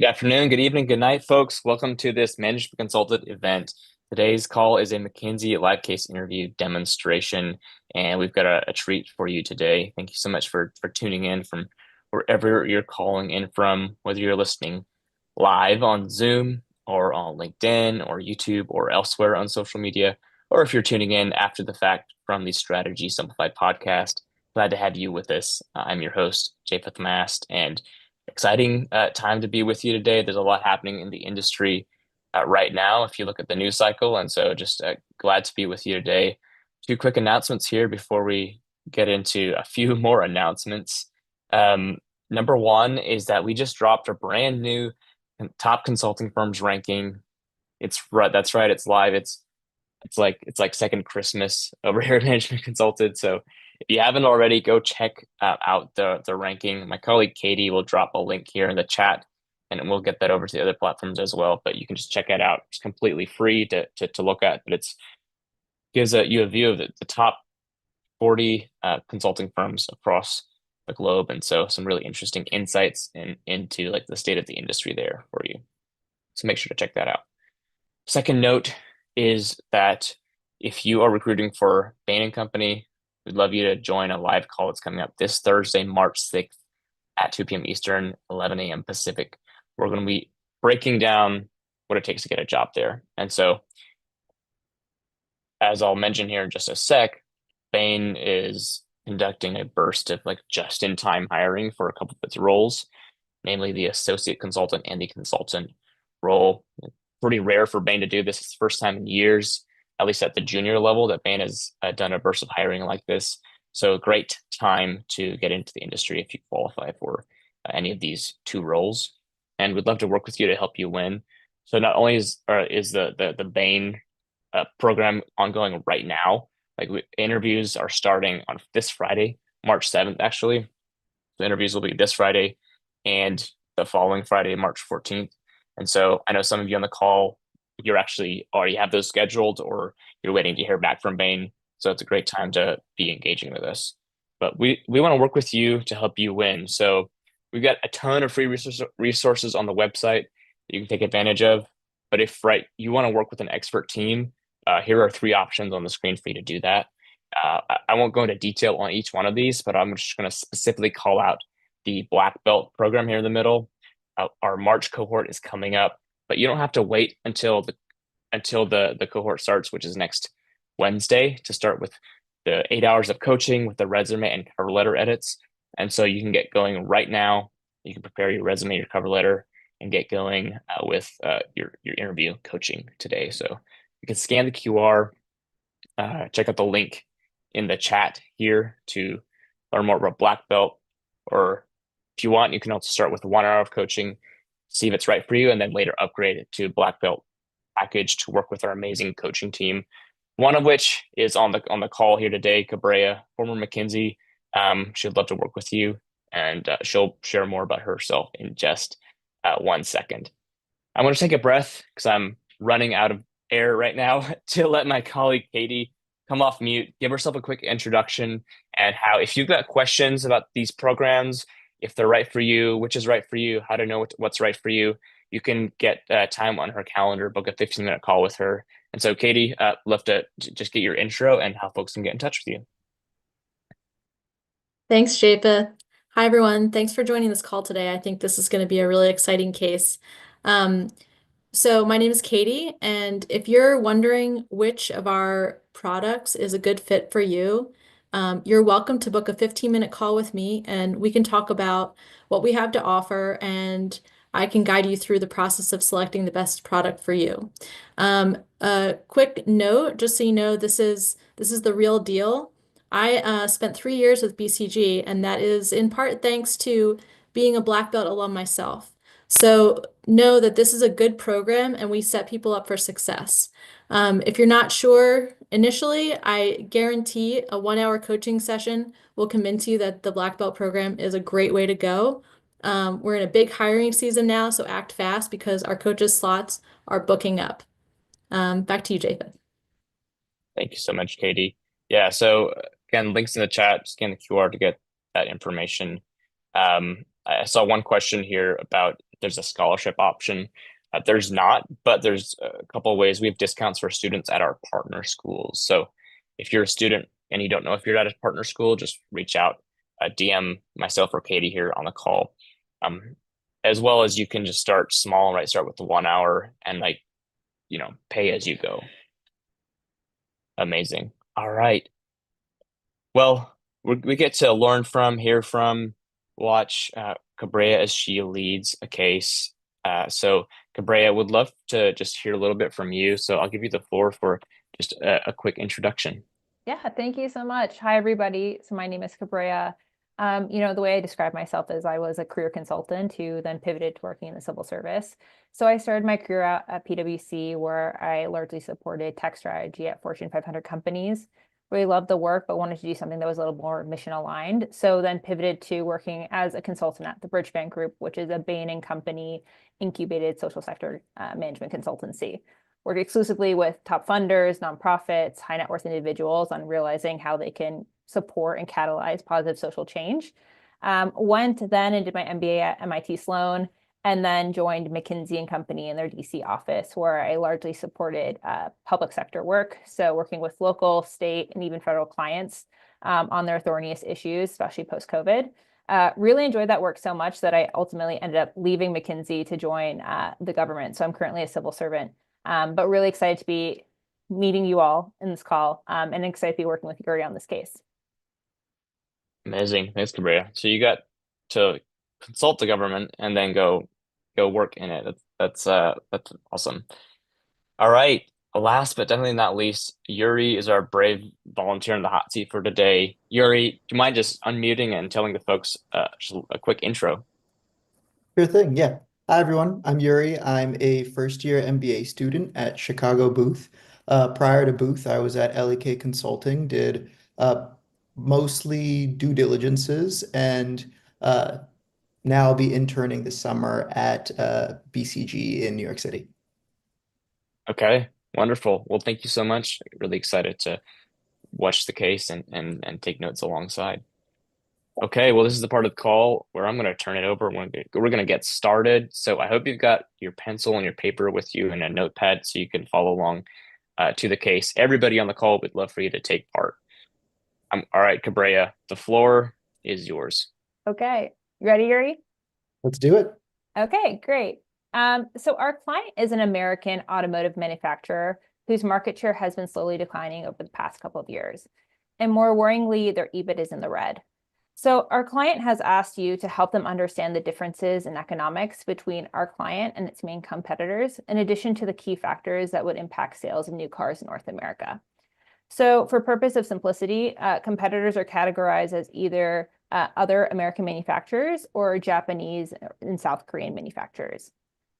Good afternoon, good evening, good night, folks. Welcome to this management consultant event. Today's call is a McKinsey live case interview demonstration, and we've got a treat for you today. Thank you so much for tuning in from wherever you're calling in from, whether you're listening live on Zoom or on LinkedIn or YouTube or elsewhere on social media, or if you're tuning in after the fact from the Strategy Simplified podcast. Glad to have you with us. I'm your host, Japheth Mast, and exciting time to be with you today. There's a lot happening in the industry right now if you look at the news cycle. And so just glad to be with you today. Two quick announcements here before we get into a few more announcements. Number one is that we just dropped a brand new top consulting firms ranking. It's right. That's right. It's live. It's like second Christmas over here at Management Consulted. So if you haven't already, go check out the ranking. My colleague Katie will drop a link here in the chat, and we'll get that over to the other platforms as well. But you can just check it out. It's completely free to look at, but it's gives you a view of the top 40 consulting firms across the globe, and so some really interesting insights into like the state of the industry there for you. So make sure to check that out. Second note is that if you are recruiting for Bain & Company, we'd love you to join a live call that's coming up this Thursday, March 6th at 2 p.m. Eastern, 11 a.m. Pacific. We're going to be breaking down what it takes to get a job there. And so, as I'll mention here in just a sec, Bain is conducting a burst of like just-in-time hiring for a couple of its roles, namely the associate consultant and the consultant role. Pretty rare for Bain to do this. It's the first time in years, at least at the junior level, that Bain has done a burst of hiring like this. So great time to get into the industry if you qualify for any of these two roles. And we'd love to work with you to help you win. So not only is the Bain program ongoing right now, interviews are starting on this Friday, March 7th, actually. The interviews will be this Friday and the following Friday, March 14th. And so I know some of you on the call, you're actually already have those scheduled or you're waiting to hear back from Bain. So it's a great time to be engaging with us. But we want to work with you to help you win. So we've got a ton of free resources on the website that you can take advantage of. But if you want to work with an expert team, here are three options on the screen for you to do that. I won't go into detail on each one of these, but I'm just going to specifically call out the Black Belt program here in the middle. Our March cohort is coming up, but you don't have to wait until the cohort starts, which is next Wednesday, to start with the 8 hours of coaching with the resume and cover letter edits. And so you can get going right now. You can prepare your resume, your cover letter, and get going with your interview coaching today. So you can scan the QR, check out the link in the chat here to learn more about Black Belt, or if you want, you can also start with 1 hour of coaching, see if it's right for you, and then later upgrade it to Black Belt package to work with our amazing coaching team. One of which is on the call here today, Kabreya, former McKinsey. She'd love to work with you, and she'll share more about herself in just 1 second. I'm going to take a breath because I'm running out of air right now to let my colleague Katie come off mute, give herself a quick introduction, and how if you've got questions about these programs, if they're right for you, which is right for you, how to know what's right for you, you can get time on her calendar, book a 15-minute call with her. And so, Katie, love to just get your intro and how folks can get in touch with you. Thanks, Japheth. Hi, everyone. Thanks for joining this call today. I think this is going to be a really exciting case. So my name is Katie, and if you're wondering which of our products is a good fit for you, you're welcome to book a 15-minute call with me, and we can talk about what we have to offer, and I can guide you through the process of selecting the best product for you. A quick note, just so you know, this is the real deal. I spent 3 years with BCG, and that is in part thanks to being a Black Belt alum myself. So know that this is a good program and we set people up for success. If you're not sure initially, I guarantee a 1 hour coaching session will convince you that the Black Belt program is a great way to go. We're in a big hiring season now, so act fast because our coaches' slots are booking up. Back to you, Japheth. Thank you so much, Katie. Yeah, so again, links in the chat, scan the QR to get that information. I saw one question here about there's a scholarship option. There's not, but there's a couple of ways. We have discounts for students at our partner schools. So if you're a student and you don't know if you're at a partner school, just reach out, DM myself or Katie here on the call. Um, as well as you can just start small, right? Start with the 1 hour and like, pay as you go. Amazing. All right. Well, we get to learn from, hear from, watch Cabrea as she leads a case. So, Cabrea, would love to just hear a little bit from you. So, I'll give you the floor for just a quick introduction. Yeah, thank you so much. Hi, everybody. So my name is Kabreya. The way I describe myself is I was a career consultant who then pivoted to working in the civil service. So I started my career out at PwC, where I largely supported tech strategy at Fortune 500 companies. Really loved the work, but wanted to do something that was a little more mission aligned. So then pivoted to working as a consultant at the Bridgeband Group, which is a Bain and Company incubated social sector management consultancy. Work exclusively with top funders, nonprofits, high net worth individuals on realizing how they can support and catalyze positive social change. Went then and did my MBA at MIT Sloan, and then joined McKinsey and Company in their DC office, where I largely supported public sector work. So working with local, state, and even federal clients on their thorniest issues, especially post-COVID. Really enjoyed that work so much that I ultimately ended up leaving McKinsey to join the government. So I'm currently a civil servant, but really excited to be meeting you all in this call, and excited to be working with Yuri on this case. Amazing. Thanks, Cabrea. So you got to consult the government and then go work in it. That's awesome. All right. Last but definitely not least, Yuri is our brave volunteer in the hot seat for today. Yuri, do you mind just unmuting and telling the folks just a quick intro? Sure thing, yeah. Hi, everyone. I'm Yuri. I'm a first-year MBA student at Chicago Booth. Prior to Booth, I was at LEK Consulting, did mostly due diligences, and now I'll be interning this summer at BCG in New York City. Okay, wonderful. Well, thank you so much. Really excited to watch the case and take notes alongside. Okay, well, this is the part of the call where I'm going to turn it over. We're going to get started. So I hope you've got your pencil and your paper with you and a notepad so you can follow along to the case. Everybody on the call would love for you to take part. All right, Cabrea, the floor is yours. Okay, you ready, Yuri? Let's do it. Okay, great. So our client is an American automotive manufacturer whose market share has been slowly declining over the past couple of years. And more worryingly, their EBIT is in the red. So our client has asked you to help them understand the differences in economics between our client and its main competitors, in addition to the key factors that would impact sales of new cars in North America. So for purpose of simplicity, competitors are categorized as either other American manufacturers or Japanese and South Korean manufacturers.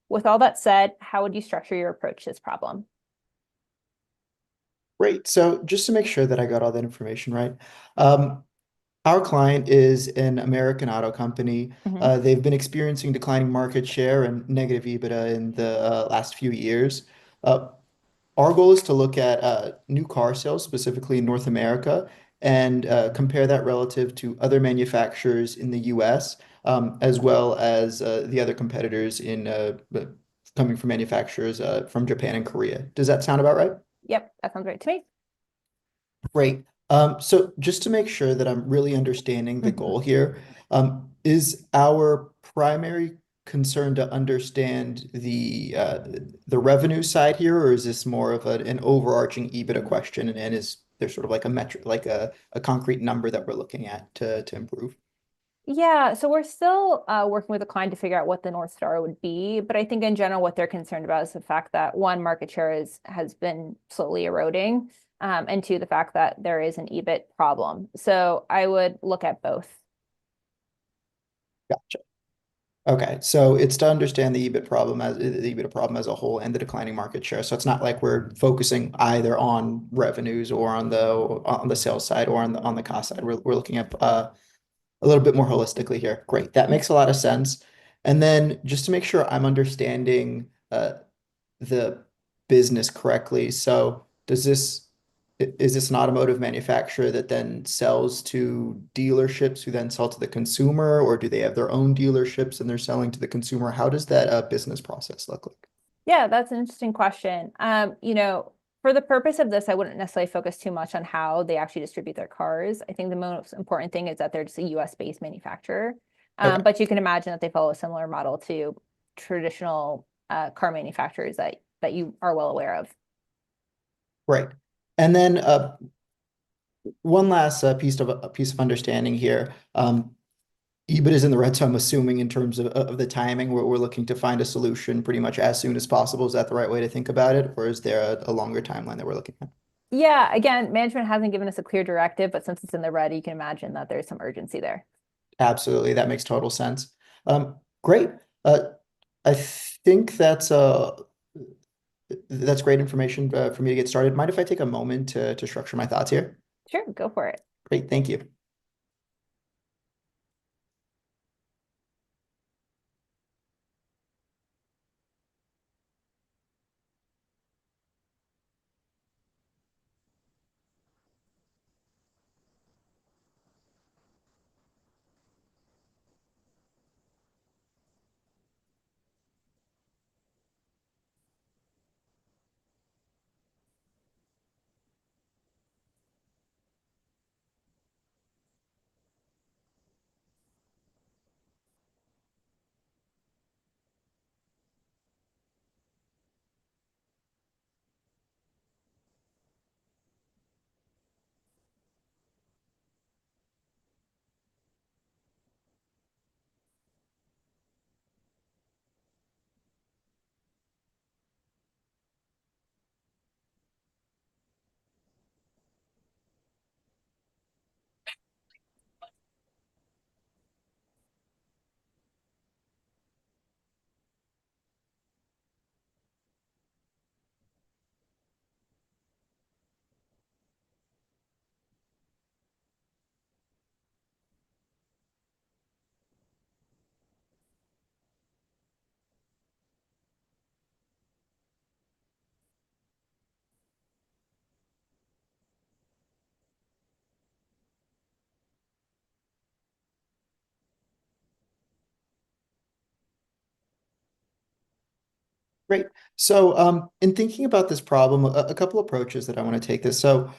With all that said, how would you structure your approach to this problem? Great. So just to make sure that I got all that information right, our client is an American auto company. Mhm. They've been experiencing declining market share and negative EBITDA in the last few years. Uh, Our goal is to look at new car sales, specifically in North America, and compare that relative to other manufacturers in the US, as well as the other competitors coming from manufacturers from Japan and Korea. Does that sound about right? Yep, that sounds right to me. Great. So just to make sure that I'm really understanding the Mhm. goal here, is our primary concern to understand the revenue side here, or is this more of an overarching EBITDA question, and is there sort of like a metric, like a concrete number that we're looking at to improve? Yeah, so we're still working with the client to figure out what the North Star would be. But I think in general, what they're concerned about is the fact that one, market share has been slowly eroding, and two, the fact that there is an EBIT problem. So I would look at both. Gotcha. Okay, so it's to understand the EBITDA problem as a whole and the declining market share. So it's not like we're focusing either on revenues or on the sales side or on the cost side. We're looking at a little bit more holistically here. Great, that makes a lot of sense. And then just to make sure I'm understanding the business correctly. So does this is this an automotive manufacturer that then sells to dealerships who then sell to the consumer, or do they have their own dealerships and they're selling to the consumer? How does that business process look like? Yeah, that's an interesting question. For the purpose of this, I wouldn't necessarily focus too much on how they actually distribute their cars. I think the most important thing is that they're just a US-based manufacturer. Okay, But you can imagine that they follow a similar model to traditional car manufacturers that you are well aware of. great. And then one last piece of understanding here. EBIT is in the red, so I'm assuming in terms of the timing, we're looking to find a solution pretty much as soon as possible. Is that the right way to think about it, or is there a longer timeline that we're looking at? Yeah, again, management hasn't given us a clear directive, but since it's in the red, you can imagine that there's some urgency there. Absolutely, that makes total sense. Great. I think that's great information for me to get started. Mind if I take a moment to structure my thoughts here? Sure, go for it. Great, thank you. Great. So, in thinking about this problem, a couple approaches that I want to take this. So,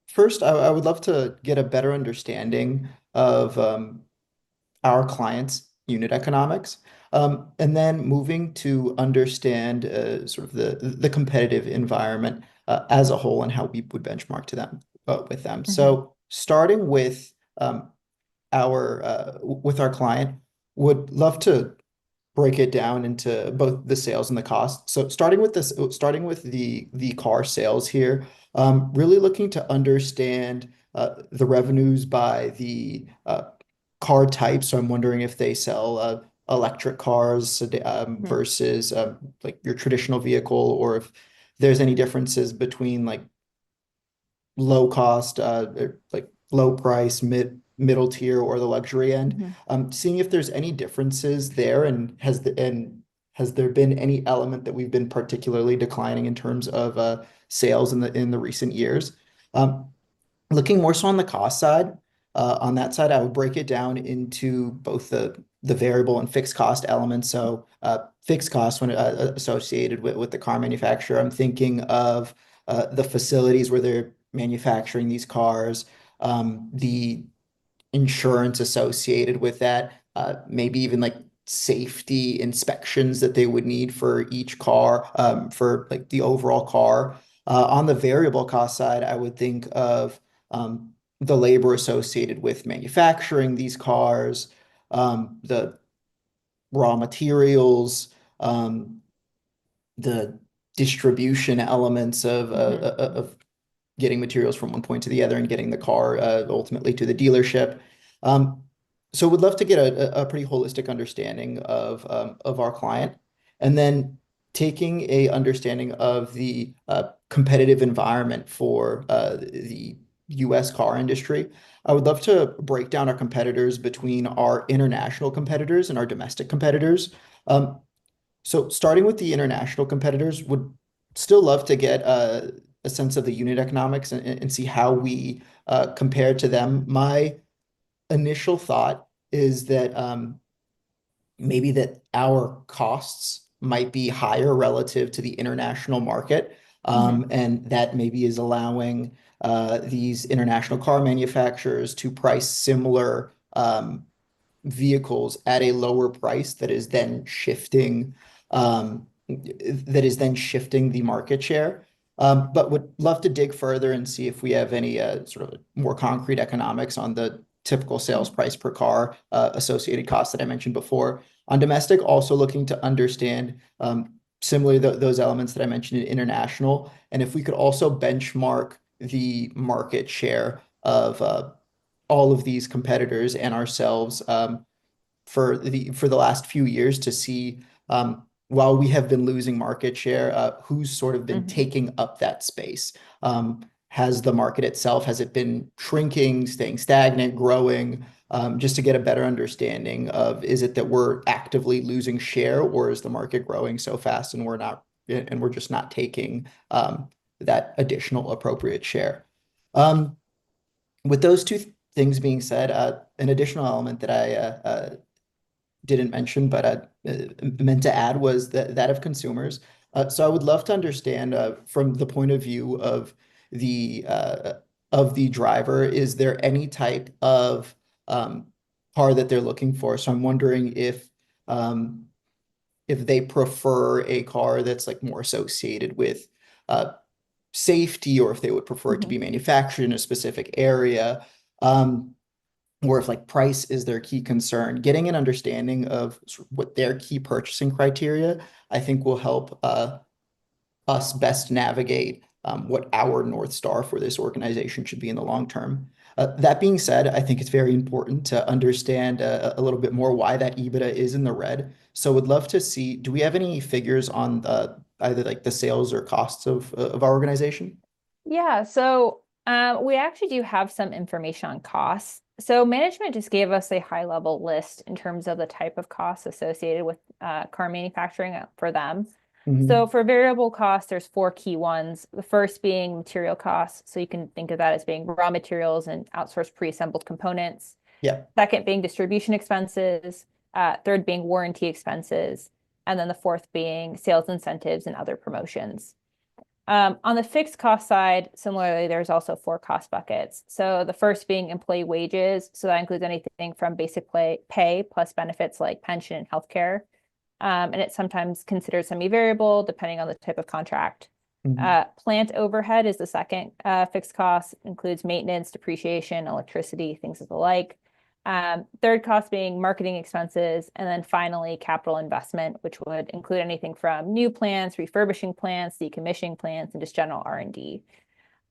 first, I would love to get a better understanding of our clients' unit economics, and then moving to understand sort of the competitive environment as a whole and how we would benchmark to them with them. Mhm. So, starting with our client, would love to break it down into both the sales and the cost. So starting with the car sales here, really looking to understand the revenues by the car type. So I'm wondering if they sell electric cars Mhm. versus like your traditional vehicle, or if there's any differences between like low cost, like low price, middle tier, or the luxury end. Mhm. Seeing if there's any differences there, and has there been any element that we've been particularly declining in terms of sales in the recent years? Um, Looking more so on the cost side, on that side, I would break it down into both the variable and fixed cost elements. So, fixed costs when associated with the car manufacturer, I'm thinking of the facilities where they're manufacturing these cars, the insurance associated with that, maybe even like safety inspections that they would need for each car, for like the overall car. On the variable cost side, I would think of the labor associated with manufacturing these cars, the raw materials, the distribution elements Mhm. of getting materials from one point to the other and getting the car ultimately to the dealership. Um, so would love to get a pretty holistic understanding of our client, and then taking a understanding of the competitive environment for the US car industry. I would love to break down our competitors between our international competitors and our domestic competitors. So starting with the international competitors, would still love to get a sense of the unit economics and see how we compare to them. My initial thought is that maybe that our costs might be higher relative to the international market. And that maybe is allowing these international car manufacturers to price similar vehicles at a lower price that is then shifting the market share. But would love to dig further and see if we have any sort of more concrete economics on the typical sales price per car, associated costs that I mentioned before. On domestic, also looking to understand similarly those elements that I mentioned in international, and if we could also benchmark the market share of all of these competitors and ourselves for the last few years to see while we have been losing market share, who's sort of been taking up that space. Has the market itself, has it been shrinking, staying stagnant, growing? Just to get a better understanding of, is it that we're actively losing share, or is the market growing so fast and we're just not taking that additional appropriate share? With those two things being said, an additional element that I didn't mention, but meant to add was that of consumers. So I would love to understand from the point of view the of the driver, is there any type of car that they're looking for? So I'm wondering if they prefer a car that's like more associated with safety, or if they would prefer it to be manufactured in a specific area. Or if like price is their key concern. Getting an understanding of what their key purchasing criteria, I think will help us best navigate what our North Star for this organization should be in the long term. That being said, I think it's very important to understand a little bit more why that EBITDA is in the red. So would love to see, do we have any figures on either like the sales or costs of our organization? Yeah, so we actually do have some information on costs. So management just gave us a high level list in terms of the type of costs associated with car manufacturing for them. So for variable costs, there's four key ones. The first being material costs. So you can think of that as being raw materials and outsourced pre-assembled components. Yeah. Second being distribution expenses. Third being warranty expenses. And then the fourth being sales incentives and other promotions. On the fixed cost side, similarly, there's also four cost buckets. So the first being employee wages. So that includes anything from basic pay plus benefits like pension and healthcare. And it's sometimes considered semi-variable depending on the type of contract. Plant overhead is the second fixed cost, includes maintenance, depreciation, electricity, things of the like. Third cost being marketing expenses, and then finally capital investment, which would include anything from new plants, refurbishing plants, decommissioning plants, and just general R&D.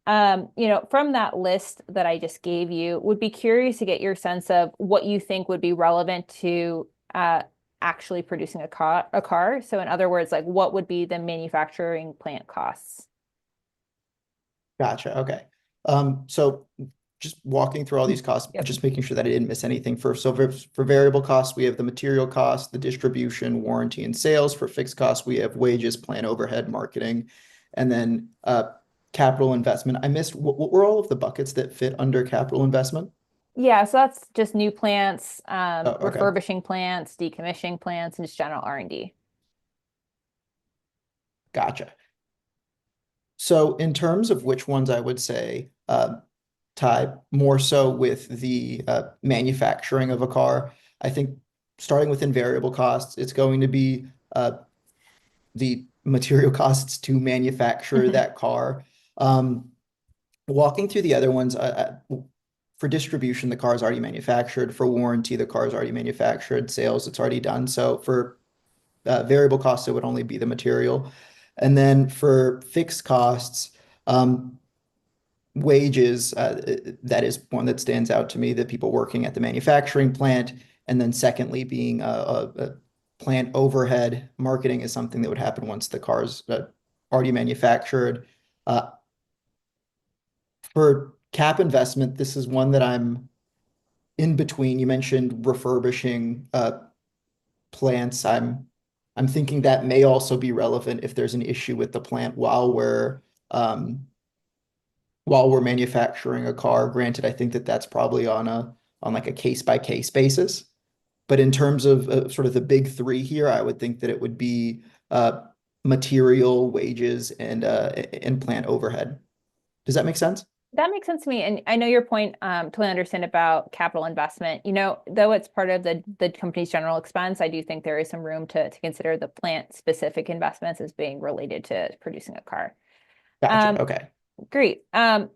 From that list that I just gave you, would be curious to get your sense of what you think would be relevant to actually producing a car. So in other words, like what would be the manufacturing plant costs? Gotcha. Okay. So just walking through all these costs, just making sure that I didn't miss anything. For variable costs, we have the material cost, the distribution, warranty, and sales. For fixed costs, we have wages, plant overhead, marketing, and then capital investment. I missed, what were all of the buckets that fit under capital investment? Yeah, so that's just new plants, Okay. refurbishing plants, decommissioning plants, and just general R&D. Gotcha. So in terms of which ones I would say tie more so with the manufacturing of a car, I think starting with variable costs, it's going to be the material costs to manufacture that car. Walking through the other ones, for distribution, the car is already manufactured. For warranty, the car is already manufactured. Sales, it's already done. So for variable costs, it would only be the material. And then for fixed costs, wages, that is one that stands out to me, the people working at the manufacturing plant. And then secondly, being a plant overhead. Marketing is something that would happen once the car's already manufactured. For cap investment, this is one that I'm in between. You mentioned refurbishing plants. I'm thinking that may also be relevant if there's an issue with the plant while we're while we're manufacturing a car. Granted, I think that that's probably on like a case by case basis. But in terms of sort of the big three here, I would think that it would be material, wages, and plant overhead. Does that make sense? That makes sense to me. And I know your point, totally understand about capital investment. Though it's part of the company's general expense, I do think there is some room to consider the plant specific investments as being related to producing a car. Gotcha. Okay. Great. Our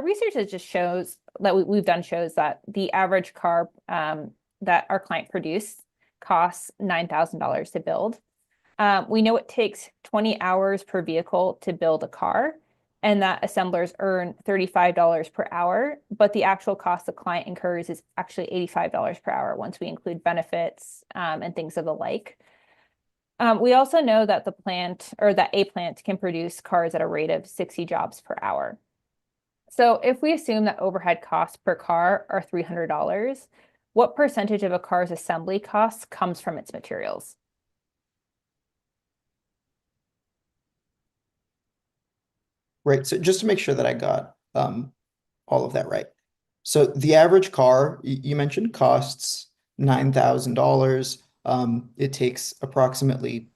research has just shows that we've done shows that the average car that our client produced costs $9,000 to build. We know it takes 20 hours per vehicle to build a car, and that assemblers earn $35 per hour, but the actual cost the client incurs is actually $85 per hour once we include benefits and things of the like. We also know that that a plant can produce cars at a rate of 60 jobs per hour. So if we assume that overhead costs per car are $300, what percentage of a car's assembly costs comes from its materials? Right. So just to make sure that I got all of that right. So the average car you mentioned costs $9,000. It takes approximately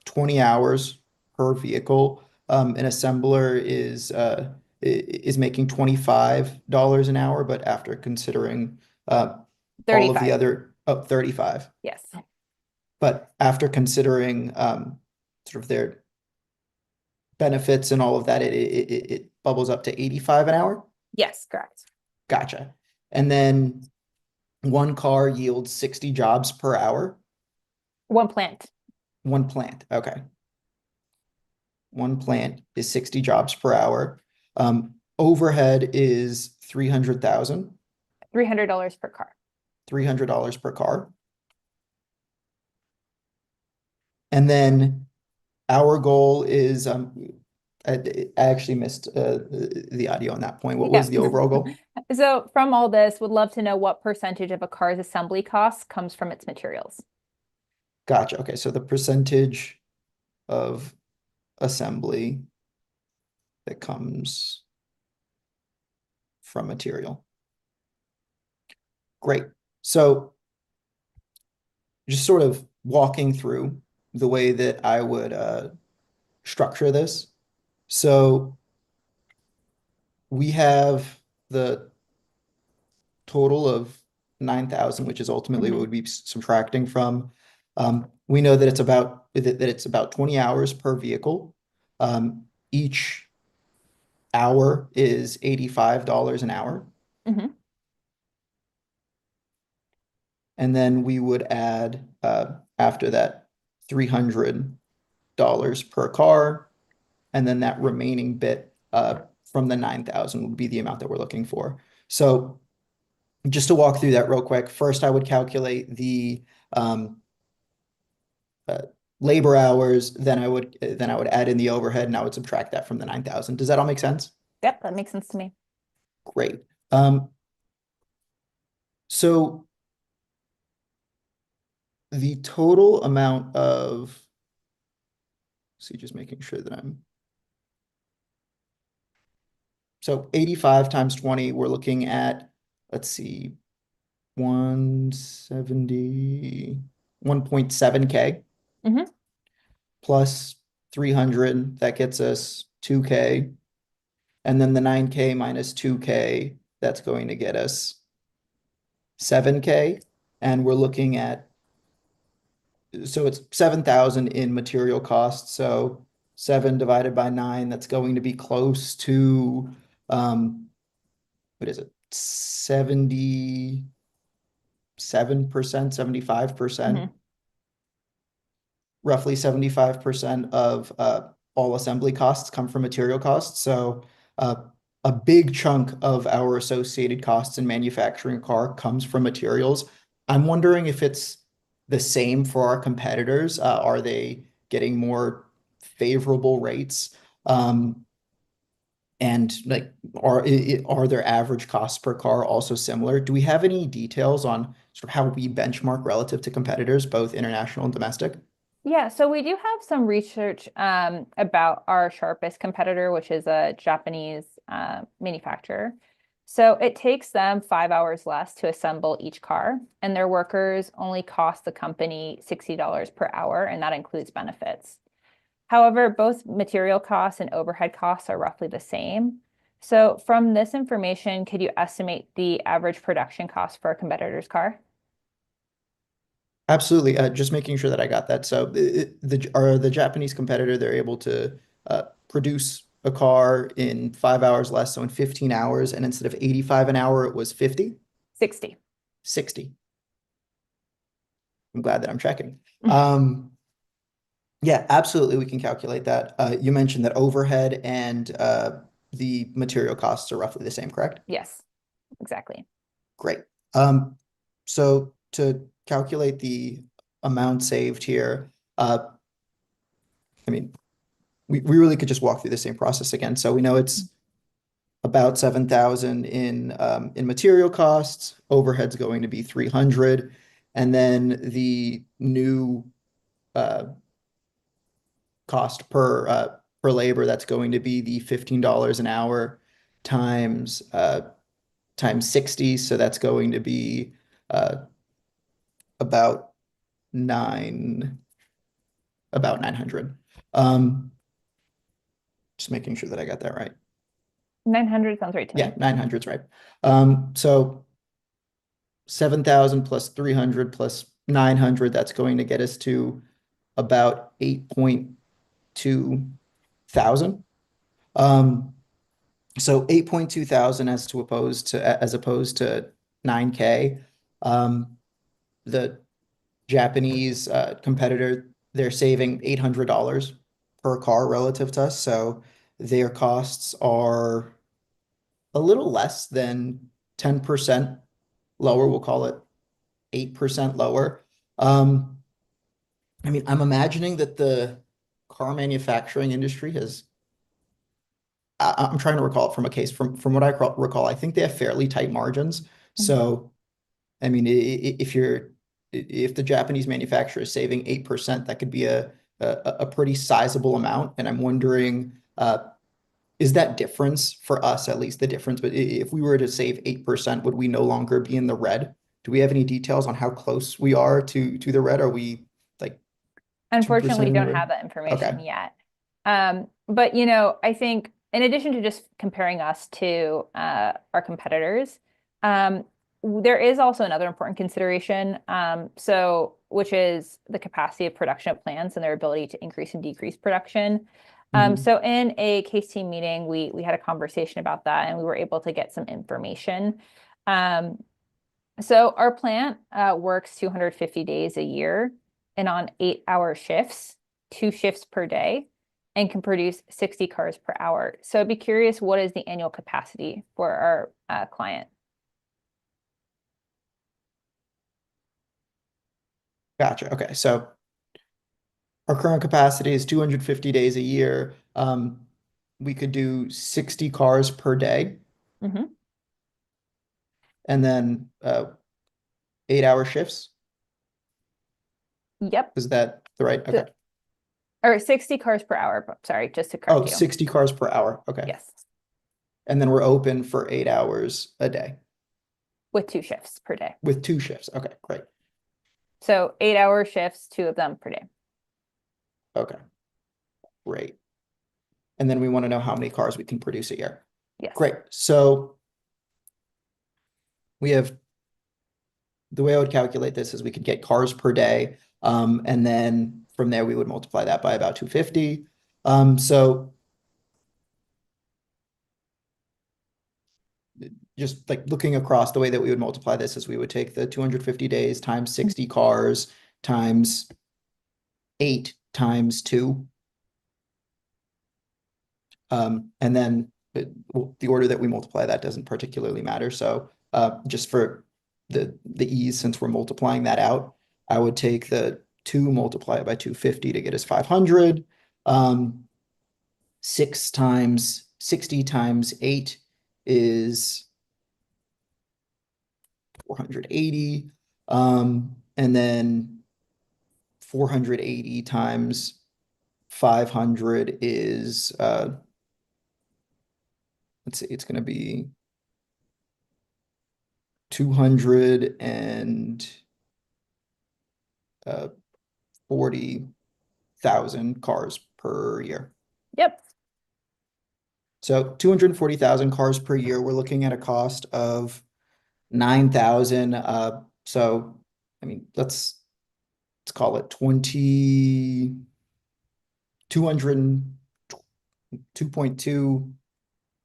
20 hours per vehicle. An assembler is making $25 an hour, but after considering all of the 35. other 35. Yes. But after considering sort of their benefits and all of that, it bubbles up to 85 an hour. Yes, correct. Gotcha. And then one car yields 60 jobs per hour. One plant. One plant. Okay. One plant is 60 jobs per hour. Overhead is 300,000. $300 per car. $300 per car. And then our goal is, I actually missed the audio on that point. What was the overall goal? So from all this, would love to know what percentage of a car's assembly costs comes from its materials. Gotcha. Okay, so the percentage of assembly that comes from material. Great. So just sort of walking through the way that I would structure this. So we have the total of 9,000, which is ultimately what we'd be subtracting from. We know that it's about 20 hours per vehicle. Each hour is $85 an hour. And then we would add after that $300 per car, and then that remaining bit from the 9,000 would be the amount that we're looking for. So just to walk through that real quick, first I would calculate the labor hours, then I would add in the overhead, and I would subtract that from the 9,000. Does that all make sense? Yep, that makes sense to me. Great. So the total amount of, see, just making sure that so 85 times 20, we're looking at, let's see, 170, 1.7K plus 300, that gets us 2K. And then the 9K minus 2K, that's going to get us 7K. And we're looking at, so it's 7,000 in material costs. So 7 divided by 9, that's going to be close to, what is it? 77%, 75%. Roughly 75% of all assembly costs come from material costs. So a big chunk of our associated costs in manufacturing a car comes from materials. I'm wondering if it's the same for our competitors. Are they getting more favorable rates? And like, are their average costs per car also similar? Do we have any details on sort of how we benchmark relative to competitors, both international and domestic? Yeah, so we do have some research about our sharpest competitor, which is a Japanese manufacturer. So it takes them 5 hours less to assemble each car, and their workers only cost the company $60 per hour, and that includes benefits. However, both material costs and overhead costs are roughly the same. So from this information, could you estimate the average production cost for a competitor's car? Absolutely. Just making sure that I got that. So the Japanese competitor, they're able to produce a car in 5 hours less, so in 15 hours, and instead of 85 an hour, it was 50, 60. 60. I'm glad that I'm checking. Yeah, absolutely, we can calculate that. You mentioned that overhead and the material costs are roughly the same, correct? Yes, exactly. Great. So to calculate the amount saved here, I mean, we really could just walk through the same process again. So we know it's about 7,000 in material costs, overhead's going to be 300, and then the new cost per labor, that's going to be the $15 an hour times times 60. So that's going to be about nine about 900. Just making sure that I got that right. 900 sounds right to Yeah, me. 900's right. So 7,000 plus 300 plus 900, that's going to get us to about 8.2 thousand. So 8.2 thousand as opposed to 9K. The Japanese competitor, they're saving $800 per car relative to us. So their costs are a little less than 10% lower. We'll call it 8% lower. I mean, I'm imagining that the car manufacturing industry I'm trying to recall it from a case from what I recall, I think they have fairly tight margins. So, I mean, if the Japanese manufacturer is saving 8%, that could be a pretty sizable amount. And I'm wondering, is that difference for us, at least the difference, but if we were to save 8%, would we no longer be in the red? Do we have any details on how close we are to the red? Are we like Unfortunately, 2% we in the don't red? have that information Okay. yet. But I think in addition to just comparing us to our competitors, there is also another important consideration. Which is the capacity of production of plants and their ability to increase and decrease production. Mhm. So in a case team meeting, we had a conversation about that, and we were able to get some information. So our plant works 250 days a year and on 8-hour shifts, 2 shifts per day, and can produce 60 cars per hour. So I'd be curious, what is the annual capacity for our client? Gotcha. Okay. So our current capacity is 250 days a year. We could do 60 cars per day Mhm. and then 8-hour shifts. Yep. Is that the right? So- Okay. Or 60 cars per hour. Sorry, just to Oh, correct you. 60 cars per hour. Okay. Yes, And then we're open for 8 hours a day with 2 shifts per day. with 2 shifts. Okay, great. So 8-hour shifts, 2 of them per day. Okay, great. And then we want to know how many cars we can produce a year. Yes. Great. So we have the way I would calculate this is we could get cars per day. And then from there, we would multiply that by about 250. So just like looking across, the way that we would multiply this is we would take the 250 days times 60 cars times 8 times 2. And then the order that we multiply that doesn't particularly matter. So just for the ease, since we're multiplying that out, I would take the 2, multiply it by 250 to get us 500. 6 times 60 times 8 is 480. And then 480 times 500 is, let's see, it's going to be 240,000 cars per year. Yep. So 240,000 cars per year. We're looking at a cost of 9,000. So I mean, let's call it 200, 2.2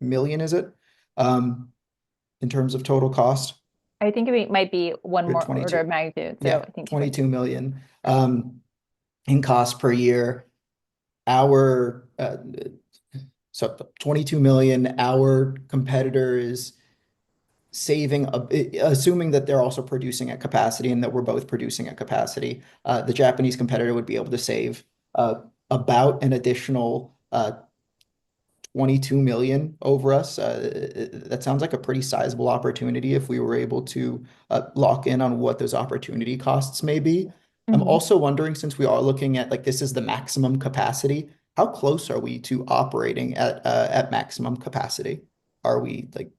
million, is it? In terms of total cost, I think it might be one more order 22. of magnitude. So Yeah, I think 22 million in cost per year. Our so 22 million, our competitor is saving, assuming that they're also producing at capacity and that we're both producing at capacity, the Japanese competitor would be able to save about an additional 22 million over us. That sounds like a pretty sizable opportunity if we were able to lock in on what those opportunity costs may be. I'm also wondering, since we are looking at like this is the maximum capacity, how close are we to operating at maximum capacity? Are we like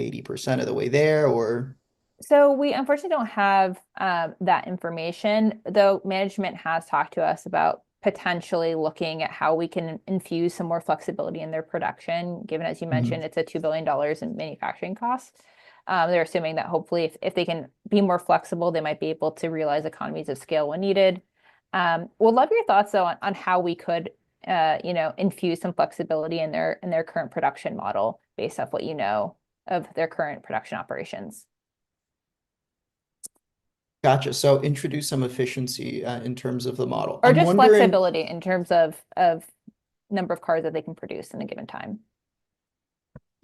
80% of the way there, or? So we unfortunately don't have that information, though management has talked to us about potentially looking at how we can infuse some more flexibility in their production, given, as you mentioned, it's a $2 billion in manufacturing costs. They're assuming that hopefully if they can be more flexible, they might be able to realize economies of scale when needed. We'll love your thoughts though on how we could infuse some flexibility in their current production model based off what you know of their current production operations. Gotcha. So introduce some efficiency in terms of the model. Or I'm just wondering, flexibility in terms of number of cars that they can produce in a given time.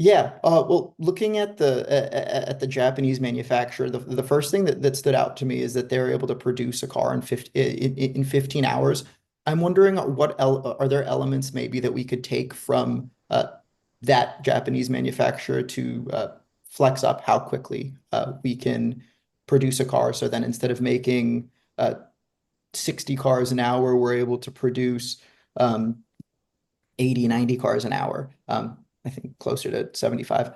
yeah. Well, looking at the Japanese manufacturer, the first thing that stood out to me is that they're able to produce a car in 15 hours. I'm wondering are there elements maybe that we could take from that Japanese manufacturer to flex up how quickly we can produce a car. So then instead of making 60 cars an hour, we're able to produce 80, 90 cars an hour. I think closer to 75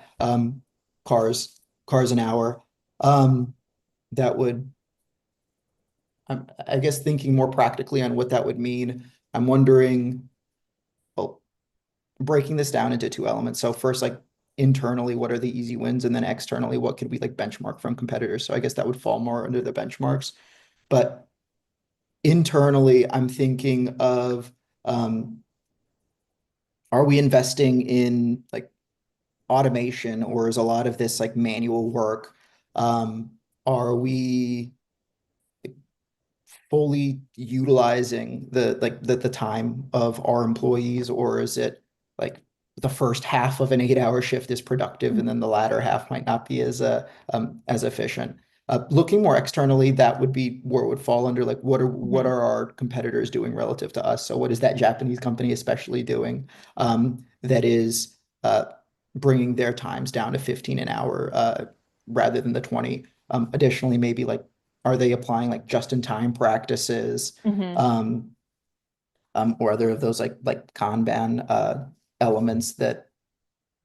cars an hour. That would, I guess, thinking more practically on what that would mean. I'm wondering, well, breaking this down into two elements. So first, like internally, what are the easy wins? And then externally, what could we like benchmark from competitors? So I guess that would fall more under the benchmarks. But internally, I'm thinking of, are we investing in like automation, or is a lot of this like manual work? Are we fully utilizing the time of our employees, or is it like the first half of an 8-hour shift is productive and then the latter half might not be as efficient? Looking more externally, that would be where it would fall under like what are our competitors doing relative to us? So what is that Japanese company especially doing that is bringing their times down to 15 an hour rather than the 20? Additionally, maybe like are they applying like just-in-time practices? Or are there of those like Kanban elements that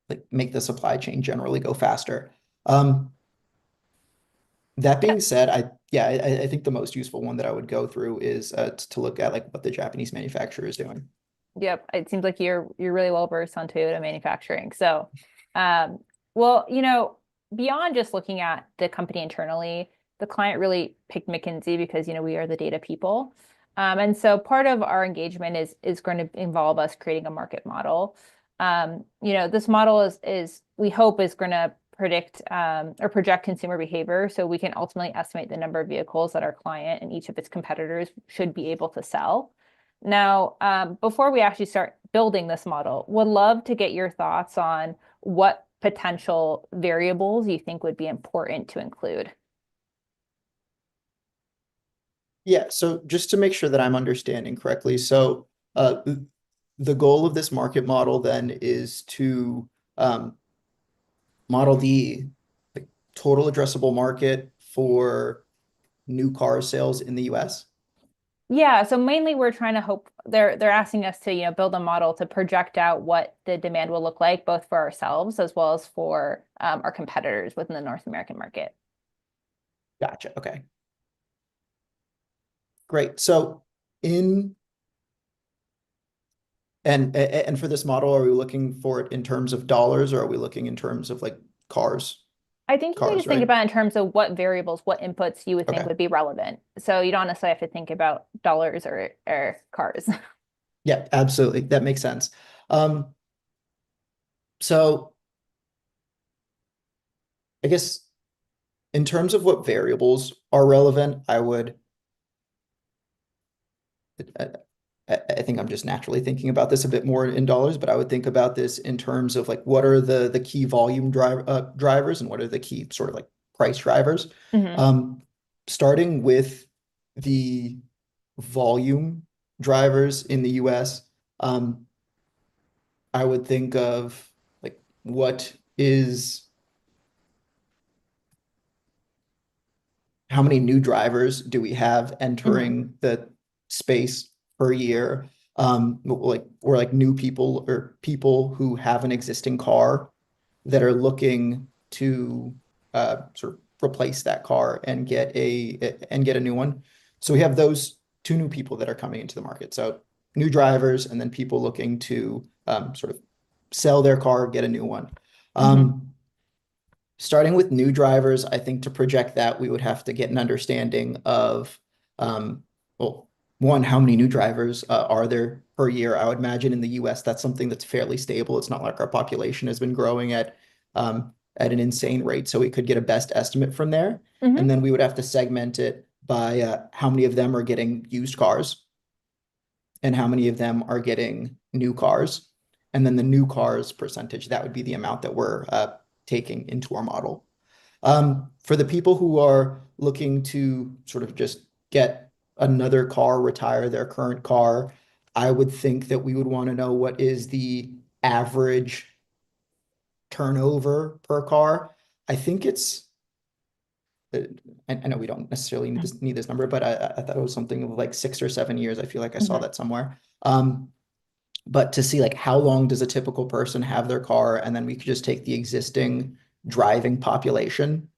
like make the supply chain generally go faster? That being said, I think the most useful one that I would go through is to look at like what the Japanese manufacturer is doing. Yep, it seems like you're really well versed on Toyota manufacturing. So, well, beyond just looking at the company internally, the client really picked McKinsey because we are the data people. And so part of our engagement is going to involve us creating a market model. This model is we hope is going to predict or project consumer behavior, so we can ultimately estimate the number of vehicles that our client and each of its competitors should be able to sell. Now, before we actually start building this model, would love to get your thoughts on what potential variables you think would be important to include. Yeah, so just to make sure that I'm understanding correctly, so the goal of this market model then is to model the like, total addressable market for new car sales in the US. Yeah, so mainly we're trying to hope they're asking us to, build a model to project out what the demand will look like, both for ourselves as well as for our competitors within the North American market. Gotcha. Okay. Great. So in and for this model, are we looking for it in terms of dollars, or are we looking in terms of like cars? I think you need to Cars, think right? about in terms of what variables, what inputs you would think Okay. would be relevant. So you don't necessarily have to think about dollars or cars. Yeah, absolutely. That makes sense. Um, so I guess in terms of what variables are relevant, I, I think I'm just naturally thinking about this a bit more in dollars, but I would think about this in terms of like what are the key volume drivers and what are the key sort of like price drivers. hmm Um, Starting with the volume drivers in the US, I would think of like what is how many new drivers do we have hmm entering the space per year? Like or like new people or people who have an existing car that are looking to sort of replace that car and get a new one. So we have those two new people that are coming into the market. So new drivers and then people looking to sort of sell their car, get a new one. hmm Um, Starting with new drivers, I think to project that we would have to get an understanding of, um, well, one, how many new drivers are there per year? I would imagine in the US, that's something that's fairly stable. It's not like our population has been growing at an insane rate. So we could get a best estimate from there. hmm And then we would have to segment it by how many of them are getting used cars and how many of them are getting new cars. And then the new cars percentage, that would be the amount that we're taking into our model. For the people who are looking to sort of just get another car, retire their current car, I would think that we would want to know what is the average turnover per car. I think it's, I know we don't necessarily need this number, but I thought it was something of like 6 or 7 years. I feel like I saw hmm that somewhere. But to see like how long does a typical person have their car, and then we could just take the existing driving population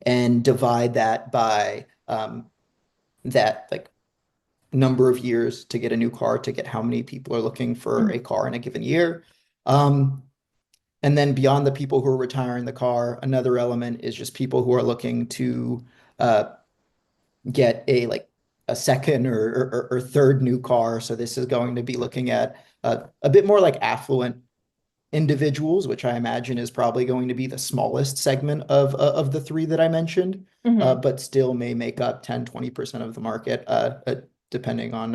and divide that by that like number of years to get a new car to get how many people are looking for a hmm car in a given year. Um, and then beyond the people who are retiring the car, another element is just people who are looking to uh, get a like a second or third new car. So this is going to be looking at a bit more like affluent individuals, which I imagine is probably going to be the smallest segment of the three that I mentioned, hmm but still may make up 10-20% of the market, depending on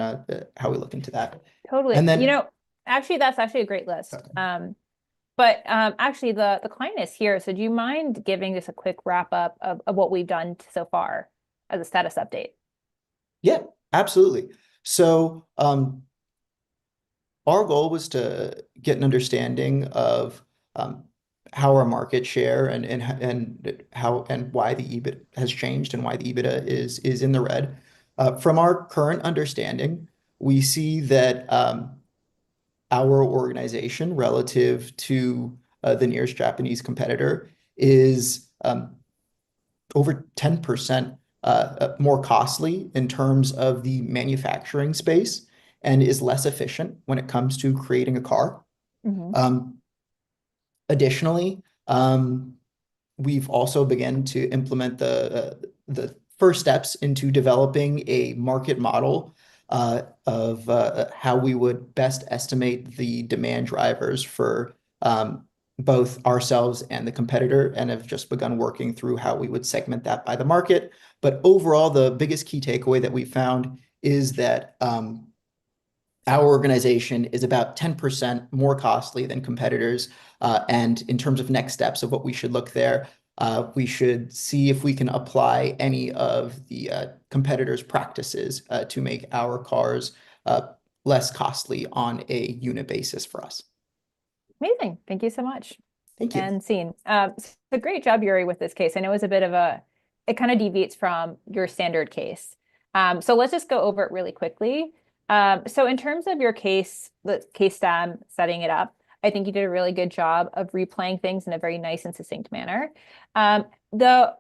how we look into that. Totally. And then, Actually, that's actually a great list. But actually, the client is here. So do you mind giving us a quick wrap up of what we've done so far as a status update? yeah, absolutely. So our goal was to get an understanding of um, how our market share and how and why the EBIT has changed and why the EBITDA is in the red. From our current understanding, we see that our organization relative to the nearest Japanese competitor is over 10% more costly in terms of the manufacturing space and is less efficient when it comes to creating a car. hmm Um, Additionally, we've also begun to implement the first steps into developing a market model of how we would best estimate the demand drivers for both ourselves and the competitor, and have just begun working through how we would segment that by the market. But overall, the biggest key takeaway that we found is that our organization is about 10% more costly than competitors. And in terms of next steps of what we should look there, we should see if we can apply any of the competitors' practices to make our cars less costly on a unit basis for us. Amazing. Thank you so much. Thank you. And scene. So great job, Yuri, with this case. I know it was a bit of it kind of deviates from your standard case. So let's just go over it really quickly. So in terms of your case, the case stem, setting it up, I think you did a really good job of replaying things in a very nice and succinct manner. And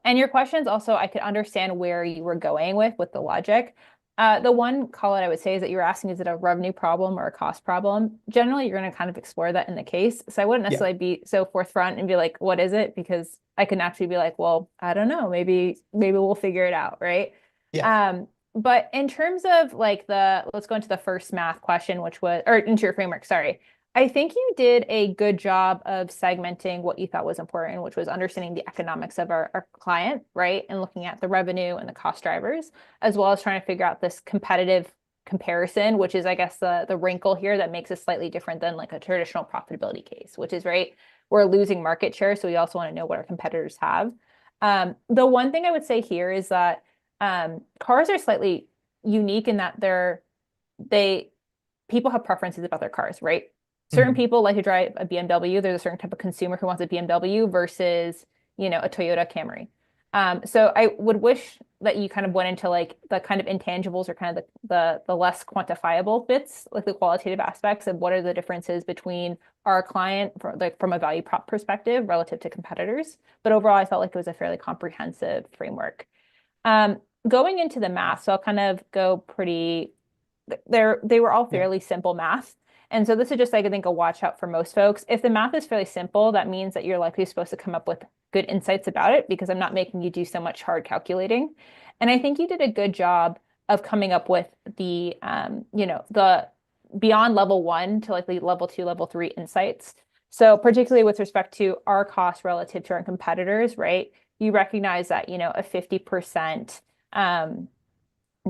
your questions also, I could understand where you were going with the logic. The one call out I would say is that you're asking, is it a revenue problem or a cost problem? Generally, you're going to kind of explore that in the case. So I wouldn't Yeah. necessarily be so forthfront and be like, what is it? Because I can actually be like, well, I don't know, maybe we'll figure it out, right? Yeah. But in terms of like let's go into the first math question, which was, or into your framework, sorry. I think you did a good job of segmenting what you thought was important, which was understanding the economics of our client, right? And looking at the revenue and the cost drivers, as well as trying to figure out this competitive comparison, which is, I guess, the wrinkle here that makes it slightly different than like a traditional profitability case, which is, right, we're losing market share. So we also want to know what our competitors have. The one thing I would say here is that cars are slightly unique in that they people have preferences about their cars, right? Certain Mhm. people like to drive a BMW. There's a certain type of consumer who wants a BMW versus, a Toyota Camry. So I would wish that you kind of went into like the kind of intangibles or kind of the less quantifiable bits, like the qualitative aspects of what are the differences between our client from a value prop perspective relative to competitors. But overall, I felt like it was a fairly comprehensive framework. Going into the math, so I'll kind of go pretty they were all Yeah. fairly simple math. And so this is just like I think a watch out for most folks. If the math is fairly simple, that means that you're likely supposed to come up with good insights about it because I'm not making you do so much hard calculating. And I think you did a good job of coming up with the beyond level one to like the level two, level three insights. So particularly with respect to our cost relative to our competitors, right? You recognize that, a 50%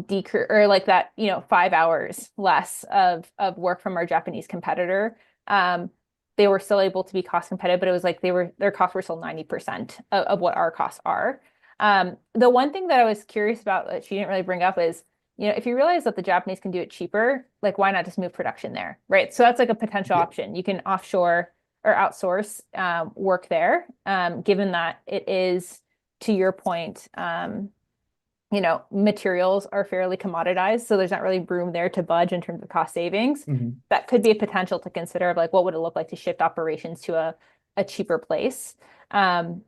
decrease or like that 5 hours less of work from our Japanese competitor. They were still able to be cost competitive, but it was like their costs were still 90% of what our costs are. The one thing that I was curious about that she didn't really bring up is, if you realize that the Japanese can do it cheaper, like why not just move production there, right? So that's like a potential Yeah. option. You can offshore or outsource work there, given that it is, to your point, materials are fairly commoditized, so there's not really room there to budge in terms of cost savings. Mhm. That could be a potential to consider of like what would it look like to shift operations to a cheaper place. Um,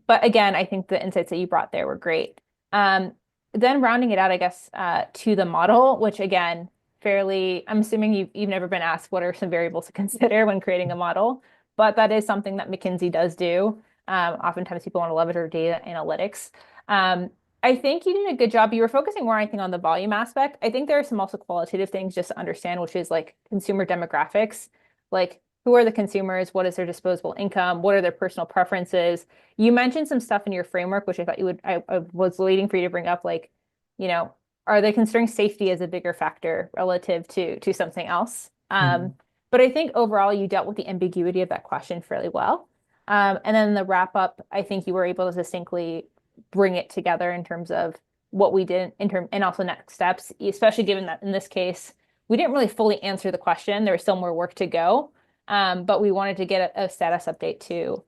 but again, I think the insights that you brought there were great. Then rounding it out, I guess, to the model, which again, I'm assuming you've never been asked what are some variables to consider when creating a model, but that is something that McKinsey does do. Oftentimes people want to leverage our data analytics. Um, I think you did a good job. You were focusing more, I think, on the volume aspect. I think there are some also qualitative things just to understand, which is like consumer demographics, like who are the consumers, what is their disposable income, what are their personal preferences. You mentioned some stuff in your framework, which I thought I was waiting for you to bring up, like, you know, are they considering safety as a bigger factor relative to something else? Mhm. But I think overall you dealt with the ambiguity of that question fairly well. And then the wrap up, I think you were able to distinctly bring it together in terms of what we did and also next steps, especially given that in this case, we didn't really fully answer the question. There was still more work to go. But we wanted to get a status update to,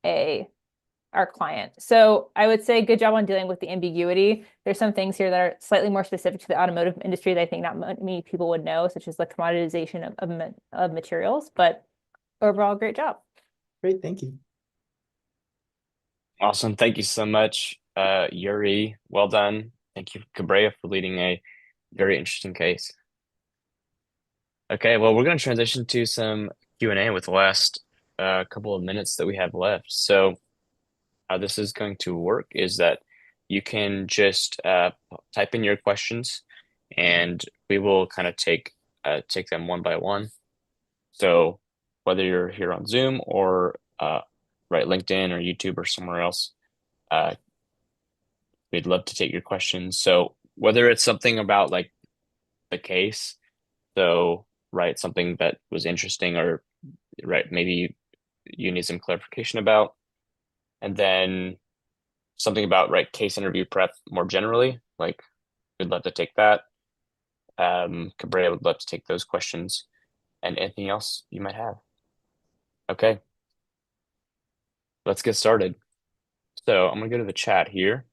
a our client. So I would say good job on dealing with the ambiguity. There's some things here that are slightly more specific to the automotive industry that I think not many people would know, such as the commoditization of materials. But overall, great job. Great. Thank you. Awesome. Thank you so much, Yuri. Well done. Thank you, Kabreya, for leading a very interesting case. Okay, well, we're going to transition to some Q&A with the last couple of minutes that we have left. So how this is going to work is that you can just type in your questions, and we will kind of take them one by one. So whether you're here on Zoom or right LinkedIn or YouTube or somewhere else, uh, we'd love to take your questions. So whether it's something about like the case, so right, something that was interesting or right, maybe you need some clarification about, and then something about right case interview prep more generally, like we'd love to take that. Kabreya would love to take those questions and anything else you might have. Okay, let's get started. So I'm gonna go to the chat here.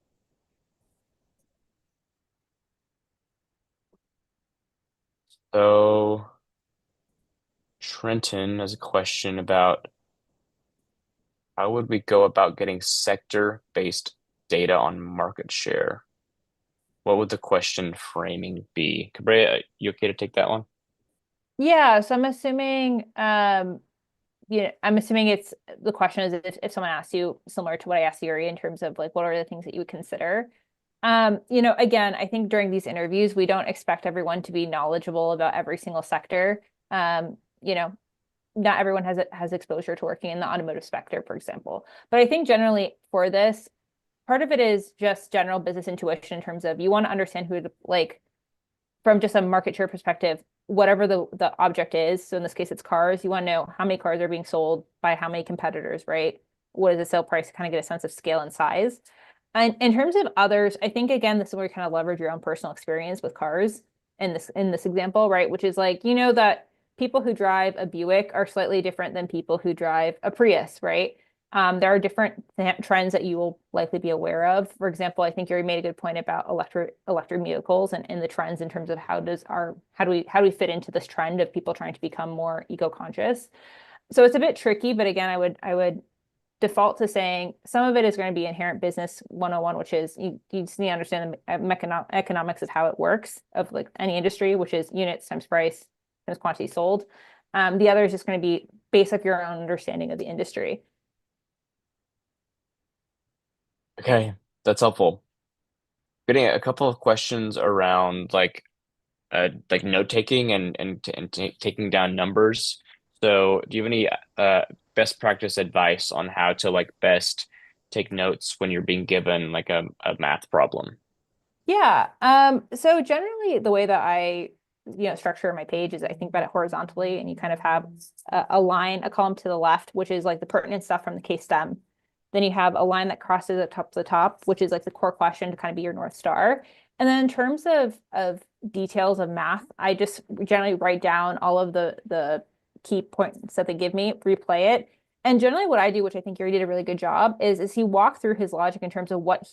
So Trenton has a question about how would we go about getting sector-based data on market share? What would the question framing be? Kabreya, you okay to take that one? Yeah, so I'm assuming it's the question is if someone asks you similar to what I asked Yuri in terms of like what are the things that you would consider. Again, I think during these interviews, we don't expect everyone to be knowledgeable about every single sector. Um, you know, not everyone has exposure to working in the automotive sector, for example. But I think generally for this, part of it is just general business intuition in terms of you want to understand who to like from just a market share perspective, whatever the object is. So in this case, it's cars. You want to know how many cars are being sold by how many competitors, right? What is the sale price to kind of get a sense of scale and size. And in terms of others, I think again, this is where you kind of leverage your own personal experience with cars in this example, right? Which is like, that people who drive a Buick are slightly different than people who drive a Prius, right? There are different trends that you will likely be aware of. For example, I think you already made a good point about electric vehicles and the trends in terms of how do we fit into this trend of people trying to become more eco-conscious. So it's a bit tricky, but again, I would default to saying some of it is going to be inherent business 101, which is you just need to understand the economics of how it works of like any industry, which is units times price times quantity sold. The other is just going to be based off your own understanding of the industry. Okay, that's helpful. Getting a couple of questions around like note taking and taking down numbers. So, do you have any best practice advice on how to like best take notes when you're being given like a math problem? Yeah. So generally the way that I, structure my page is I think about it horizontally and you kind of have a column to the left, which is like the pertinent stuff from the case stem. Then you have a line that crosses the top to the top, which is like the core question to kind of be your North Star. And then in terms of details of math, I just generally write down all of the key points that they give me, replay it. And generally what I do, which I think Yuri did a really good job, is he walk through his logic in terms of what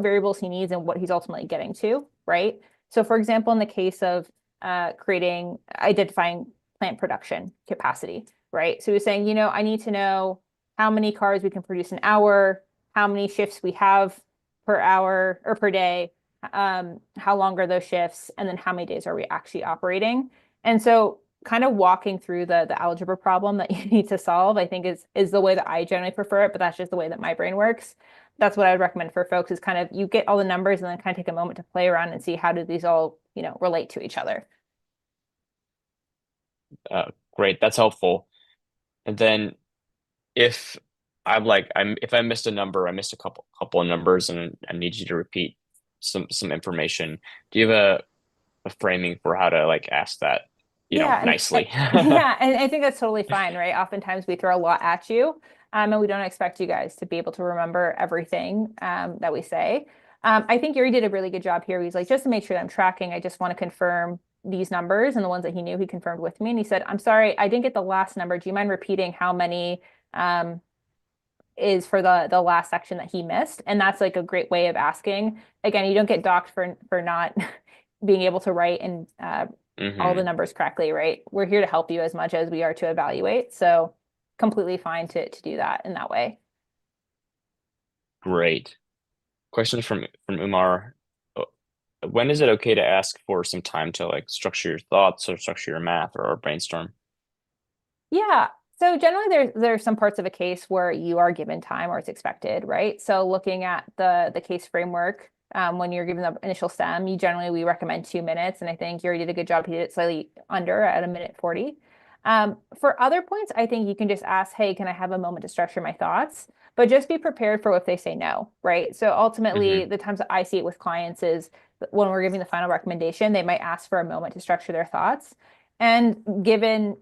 variables he needs and what he's ultimately getting to, right? So for example, in the case of identifying plant production capacity, right? So he was saying, I need to know how many cars we can produce an hour, how many shifts we have per hour or per day, how long are those shifts, and then how many days are we actually operating? And so kind of walking through the algebra problem that you need to solve, I think is the way that I generally prefer it, but that's just the way that my brain works. That's what I would recommend for folks is kind of you get all the numbers and then kind of take a moment to play around and see how do these all, relate to each other. Great, that's helpful. And then if if I missed a number, I missed a couple of numbers, and I need you to repeat some information. Do you have a framing for how to like ask that, Yeah, nicely? yeah, and I think that's totally fine, right? Oftentimes we throw a lot at you, and we don't expect you guys to be able to remember everything that we say. I think Yuri did a really good job here. He's like, just to make sure that I'm tracking, I just want to confirm these numbers and the ones that he knew he confirmed with me. And he said, I'm sorry, I didn't get the last number. Do you mind repeating how many is for the last section that he missed? And that's like a great way of asking. Again, you don't get docked for not being able to write and all the hmm numbers correctly, right? We're here to help you as much as we are to evaluate. So completely fine to do that in that way. Great. Question from Umar. Uh, When is it okay to ask for some time to like structure your thoughts or structure your math or brainstorm? Yeah. So generally there's some parts of a case where you are given time or it's expected, right? So looking at the case framework, when you're given the initial stem, we recommend 2 minutes. And I think you already did a good job. He did it slightly under at 1 minute 40. For other points, I think you can just ask, hey, can I have a moment to structure my thoughts? But just be prepared for if they say no, right? So ultimately, hmm the times that I see it with clients is when we're giving the final recommendation, they might ask for a moment to structure their thoughts. And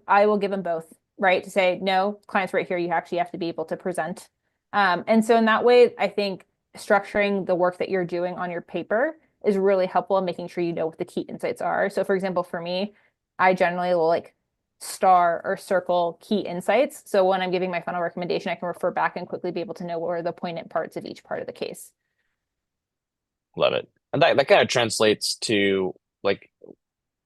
I will give them both, right? To say, no, clients right here, you actually have to be able to present. And so in that way, I think structuring the work that you're doing on your paper is really helpful in making sure you know what the key insights are. So for example, for me, I generally will like star or circle key insights. So when I'm giving my final recommendation, I can refer back and quickly be able to know what are the poignant parts of each part of the case. Love it. And that kind of translates to like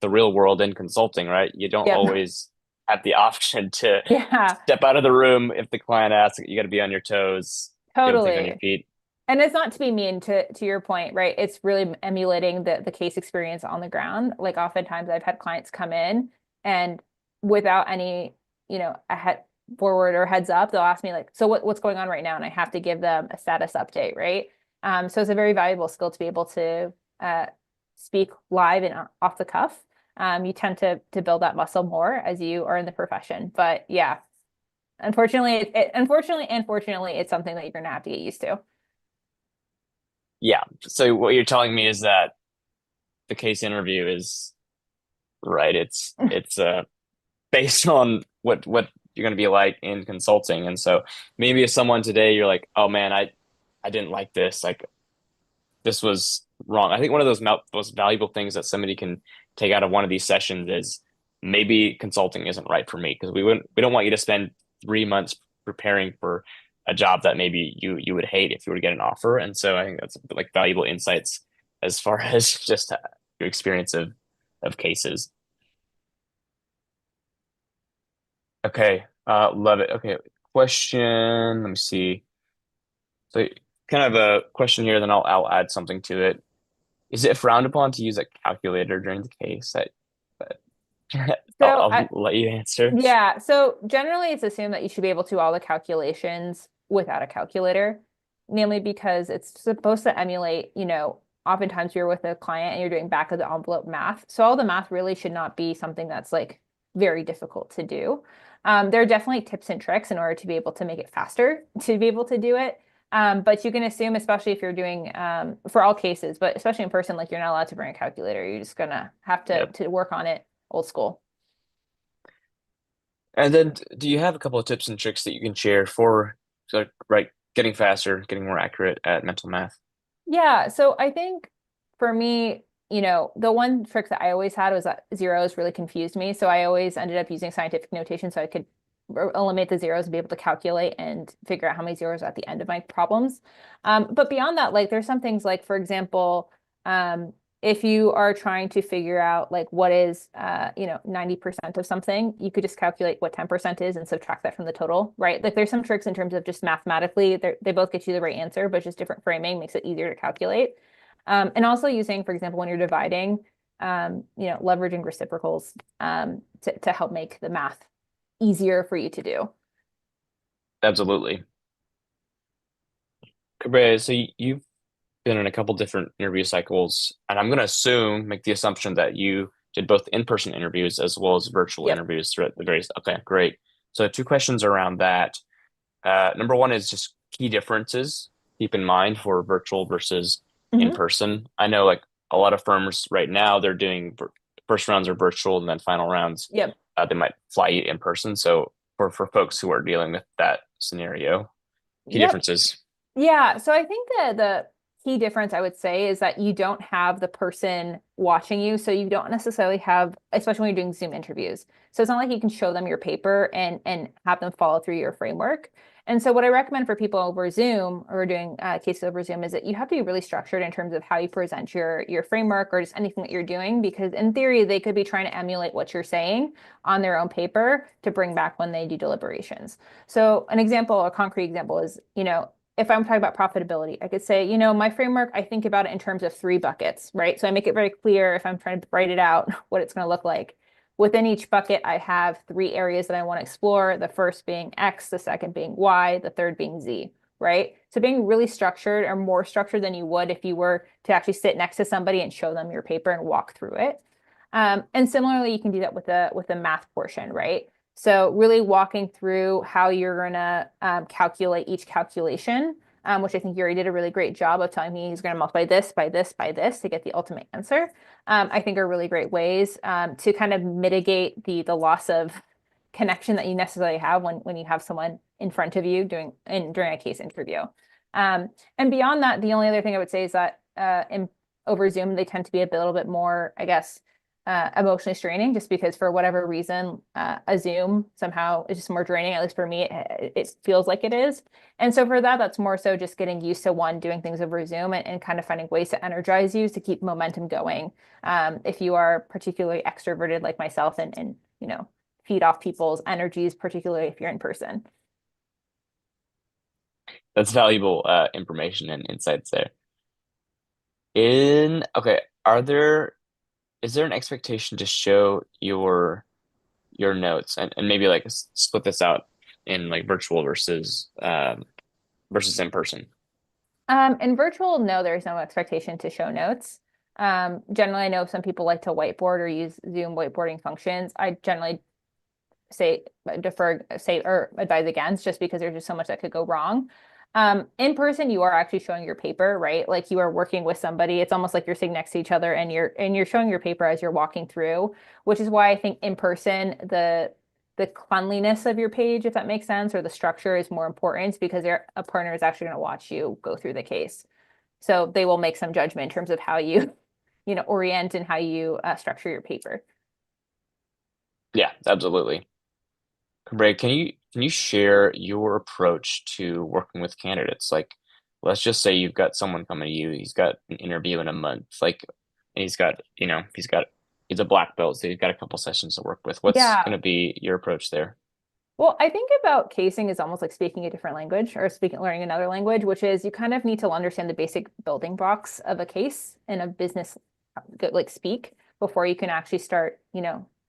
the real world in consulting, right? You don't Yep. always have the option to Yeah, step out of the room if the client asks. You got to be on your toes, be able to think on your totally. feet. And it's not to be mean to your point, right? It's really emulating the case experience on the ground. Like oftentimes I've had clients come in and without any, a head forward or heads up, they'll ask me like, so what's going on right now? And I have to give them a status update, right? So it's a very valuable skill to be able to speak live and off the cuff. You tend to build that muscle more as you are in the profession. But yeah, unfortunately, and fortunately, it's something that you're gonna have to get used to. Yeah. So what you're telling me is that the case interview is right. It's based on what you're going to be like in consulting. And so maybe if someone today you're like, oh man, I didn't like this. Like this was wrong. I think one of those most valuable things that somebody can take out of one of these sessions is maybe consulting isn't right for me because we don't want you to spend 3 months preparing for a job that maybe you would hate if you were to get an offer. And so I think that's like valuable insights as far as just your experience of cases. Okay, love it. Okay, question. Let me see. So, kind of a question here, then I'll add something to it. Is it frowned upon to use a calculator during the case? So I'll let you answer. yeah, so generally it's assumed that you should be able to do all the calculations without a calculator, namely because it's supposed to emulate, oftentimes you're with a client and you're doing back of the envelope math. So all the math really should not be something that's like very difficult to do. There are definitely tips and tricks in order to be able to make it faster to be able to do it. But you can assume, especially if you're doing for all cases, but especially in person, like you're not allowed to bring a calculator. You're just gonna have Yep. to work on it old school. And then do you have a couple of tips and tricks that you can share for right getting faster, getting more accurate at mental math? Yeah, so I think for me, the one trick that I always had was that zeros really confused me. So I always ended up using scientific notation so I could eliminate the zeros and be able to calculate and figure out how many zeros are at the end of my problems. But beyond that, like there's some things like, for example, if you are trying to figure out like what is 90% of something, you could just calculate what 10% is and subtract that from the total, right? Like there's some tricks in terms of just mathematically, they both get you the right answer, but just different framing makes it easier to calculate. And also using, for example, when you're dividing, leveraging reciprocals to help make the math easier for you to do. Absolutely. Kabreya, so you've been in a couple different interview cycles, and I'm going to make the assumption that you did both in-person interviews as well as virtual Yep. interviews throughout the various. Okay, great. So two questions around that. Number one is just key differences keep in mind for virtual versus in Mhm. person. I know like a lot of firms right now, they're doing first rounds are virtual and then final rounds, Yep. they might fly you in person. So for folks who are dealing with that scenario, key Yep. differences. Yeah, so I think that the key difference I would say is that you don't have the person watching you. So you don't necessarily have, especially when you're doing Zoom interviews. So it's not like you can show them your paper and have them follow through your framework. And so what I recommend for people over Zoom or doing cases over Zoom is that you have to be really structured in terms of how you present your framework or just anything that you're doing, because in theory, they could be trying to emulate what you're saying on their own paper to bring back when they do deliberations. So an example, a concrete example is, if I'm talking about profitability, I could say, my framework, I think about it in terms of 3 buckets, right? So I make it very clear if I'm trying to write it out, what it's going to look like. Within each bucket, I have 3 areas that I want to explore. The first being X, the second being Y, the third being Z, right? So being really structured or more structured than you would if you were to actually sit next to somebody and show them your paper and walk through it. And similarly, you can do that with the math portion, right? So really walking through how you're going to calculate each calculation, which I think you already did a really great job of telling me he's going to multiply this by this by this to get the ultimate answer. I think are really great ways to kind of mitigate the loss of connection that you necessarily have when you have someone in front of you during a case interview. And beyond that, the only other thing I would say is that over Zoom, they tend to be a little bit more, I guess, emotionally straining, just because for whatever reason, a Zoom somehow is just more draining. At least for me, it feels like it is. And so for that, that's more so just getting used to one, doing things over Zoom and kind of finding ways to energize you to keep momentum going. If you are particularly extroverted like myself and feed off people's energies, particularly if you're in person. That's valuable information and insights there. Okay, is there an expectation to show your notes and maybe like split this out in like virtual versus in person? In virtual, no, there's no expectation to show notes. Generally, I know some people like to whiteboard or use Zoom whiteboarding functions. I generally say or advise against, just because there's just so much that could go wrong. In person, you are actually showing your paper, right? Like you are working with somebody. It's almost like you're sitting next to each other and you're showing your paper as you're walking through, which is why I think in person, the cleanliness of your page, if that makes sense, or the structure is more important, because a partner is actually going to watch you go through the case. So they will make some judgment in terms of how you, orient and how you structure your paper. Yeah, absolutely. Kabreya, can you share your approach to working with candidates? Like, let's just say you've got someone coming to you, he's got an interview in a month, like, and he's a black belt, so he's got a couple sessions to work with. What's Yeah. going to be your approach there? Well, I think about casing is almost like speaking a different language or learning another language, which is you kind of need to understand the basic building blocks of a case and of business like speak before you can actually start,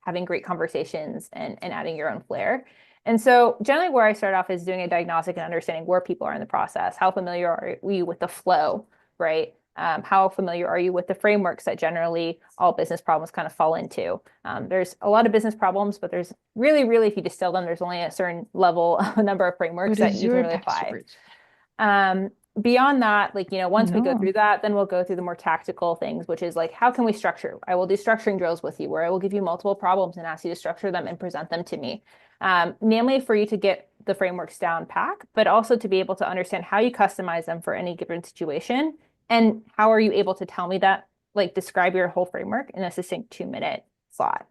having great conversations and adding your own flair. And so generally where I start off is doing a diagnostic and understanding where people are in the process. How familiar are you with the flow, right? How familiar are you with the frameworks that generally all business problems kind of fall into? There's a lot of business problems, but there's really, if you distill them, there's only a certain level, a number of frameworks that you can really apply. Beyond that, once we go through that, then we'll go through the more tactical things, which is like, how can we structure? I will do structuring drills with you where I will give you multiple problems and ask you to structure them and present them to me. Namely for you to get the frameworks down pack, but also to be able to understand how you customize them for any given situation. And how are you able to tell me that, like describe your whole framework in a succinct 2-minute slot.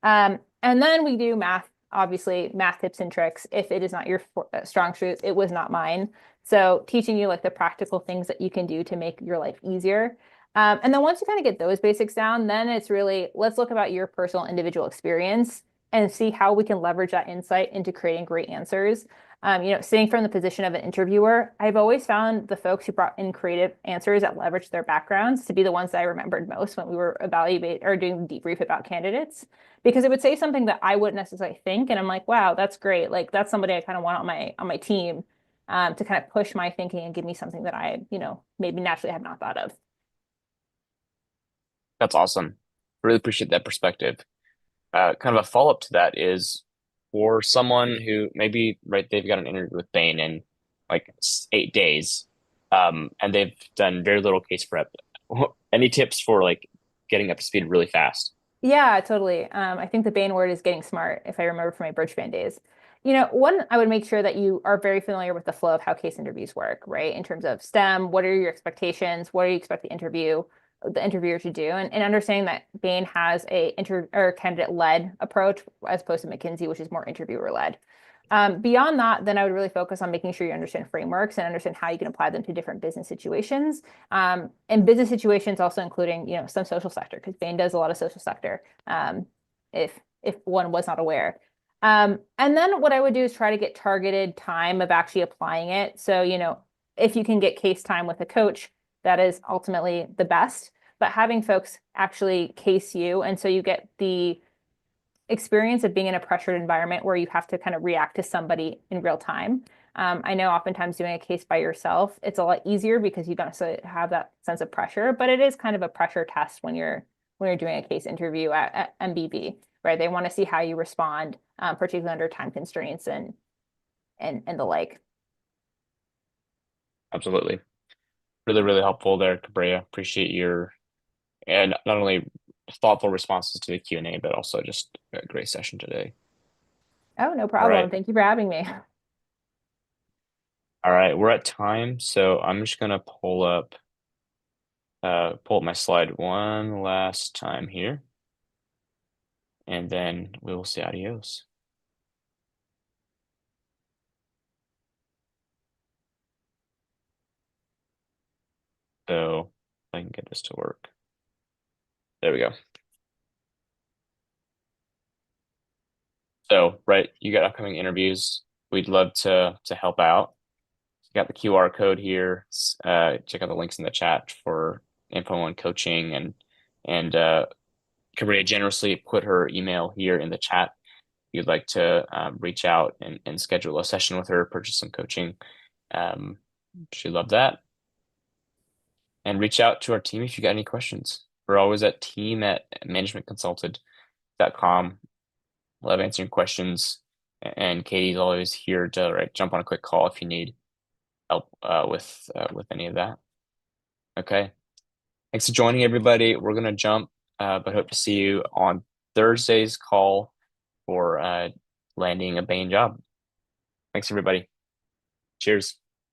And then we do math, obviously math tips and tricks. If it is not your strong suit, it was not mine. So teaching you like the practical things that you can do to make your life easier. And then once you kind of get those basics down, then it's really, let's look about your personal individual experience and see how we can leverage that insight into creating great answers. Sitting from the position of an interviewer, I've always found the folks who brought in creative answers that leverage their backgrounds to be the ones that I remembered most when we were evaluating or doing the debrief about candidates, because it would say something that I wouldn't necessarily think, and I'm like, wow, that's great. Like that's somebody I kind of want on my team, to kind of push my thinking and give me something that I, maybe naturally had not thought of. That's awesome. Really appreciate that perspective. Kind of a follow-up to that is for someone who maybe, right, they've got an interview with Bain in like 8 days, and they've done very little case prep. Any tips for like getting up to speed really fast? Yeah, totally. I think the Bain word is getting smart, if I remember from my Birchband days. One, I would make sure that you are very familiar with the flow of how case interviews work, right? In terms of STEM, what are your expectations? What do you expect the interviewer to do? And understanding that Bain has a candidate-led approach as opposed to McKinsey, which is more interviewer-led. Beyond that, then I would really focus on making sure you understand frameworks and understand how you can apply them to different business situations. And business situations also including, some social sector, because Bain does a lot of social sector, if one was not aware. And then what I would do is try to get targeted time of actually applying it. So, if you can get case time with a coach, that is ultimately the best. But having folks actually case you, and so you get the experience of being in a pressured environment where you have to kind of react to somebody in real time. I know oftentimes doing a case by yourself, it's a lot easier because you don't have that sense of pressure, but it is kind of a pressure test when you're doing a case interview at MBB, right? They want to see how you respond, particularly under time constraints and the like. Absolutely. Really, really helpful there, Kabreya. Appreciate your and not only thoughtful responses to the Q&A, but also just a great session today. Oh, no All problem. right. Thank you for having me. All right, we're at time, so I'm just gonna pull up my slide one last time here. and then we will say adios. So I can get this to work. There we go. So, right, you got upcoming interviews. We'd love to help out. You got the QR code here. Check out the links in the chat for info on coaching, and Kabreya generously put her email here in the chat. If you'd like to reach out and schedule a session with her, purchase some coaching. She'd love that. And reach out to our team if you got any questions. We're always at team@managementconsulted.com. Love answering questions. And Katie's always here to jump on a quick call if you need help with any of that. Okay. Thanks for joining, everybody. We're gonna jump, but hope to see you on Thursday's call for landing a Bain job. Thanks, everybody. Cheers.